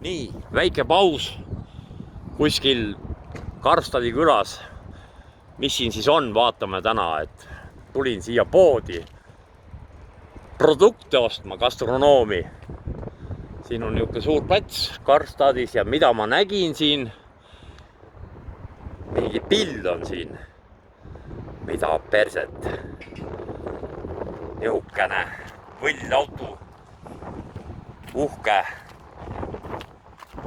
nii, väike paus kuskil Karstadi külas. Mis siin siis on, vaatame täna, et tulin siia poodi produkte ostma, gastronoomi. Siin on niisugune suur plats Karstadis ja mida ma nägin siin, mingi pild on siin, mida perset. Niisugune võllauto, uhke.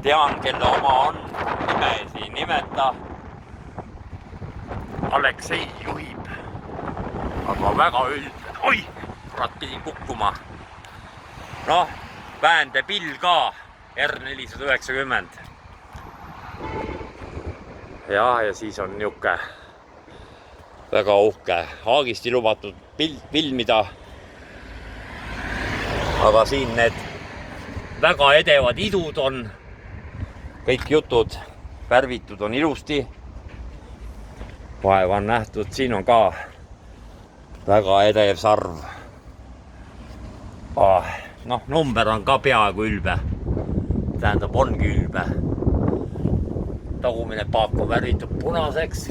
Tean, kelle oma on, nime ei siin nimeta. Aleksei juhib, aga väga ülbe. Oi, kurat, pidin kukkuma. Noh, väände pill ka, R490. Ja siis on niuke väga uhke, haagisti lubatud filmida. Aga siin need väga edevad idud on, kõik jutud värvitud on ilusti. Vaeva on nähtud, siin on ka väga edev sarv. Noh, number on ka peaaegu ülbe. Tähendab, ongi ülbe. Tagumine paak on värvitud punaseks.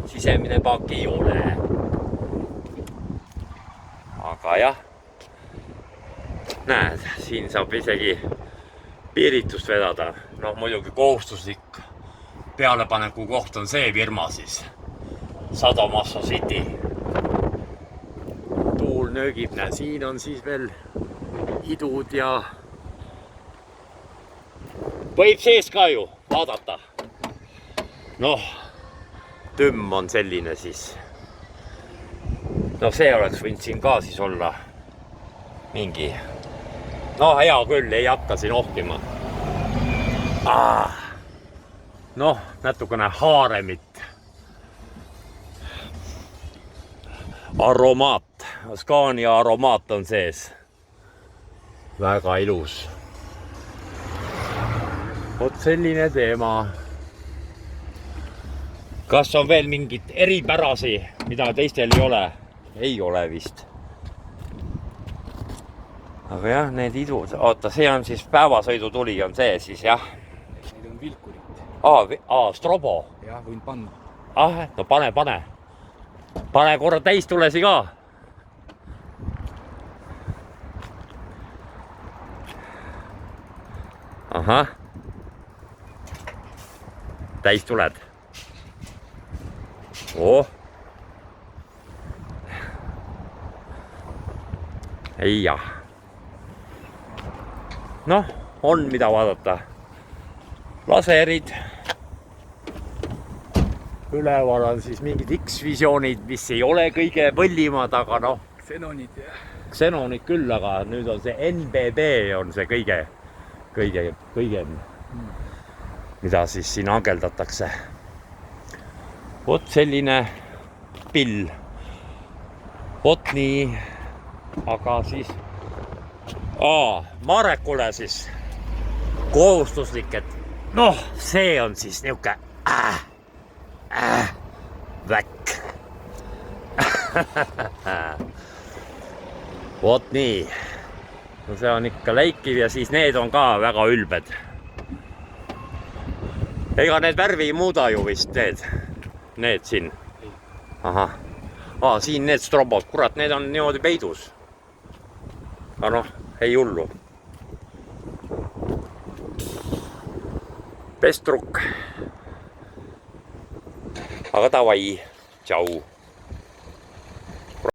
Sisemine paak ei ole. Aga jah, näed, siin saab isegi piiritust vedada. Noh, muidugi kohustuslik pealepaneku koht on see firma siis. Sadomasso City. Tuul nöögib, näe, siin on siis veel idud ja võib sees ka ju vaadata. Noh, tümm on selline siis. No see oleks võinud siin ka siis olla mingi. No hea küll, ei hakka siin ohkima. Noh, natukene haaremit. Aromaat, Scania aromaat on sees. Väga ilus. Vot selline teema. Kas on veel mingit eripärasi, mida teistel ei ole? Ei ole vist. Aga jah, need idud. Oota, see on siis päevasõidutuli on see siis, jah. Need on vilkurid. Strobo. Jah, võin panna. No pane. Pane korra täistulesi ka. Ahah. Täistuled. Ei jah. Noh, on mida vaadata. Laserid. Üleval on siis mingid X-visioonid, mis ei ole kõige võllimad, aga noh. Xenonid, jah. Xenonid küll, aga nüüd on see NBB on see kõige, mida siis siin angeldatakse. Vot selline pill. Vot nii. Aga siis Marekule siis kohustuslik, et noh, see on siis niuke väkk. Vot nii. No see on ikka läikiv ja siis need on ka väga ülbed. Ega need värvi ei muuda ju vist need siin. Ahah. Siin need strobod, kurat, need on niimoodi peidus. Aga noh, ei hullu. Pestruk. Aga davai. Tšau.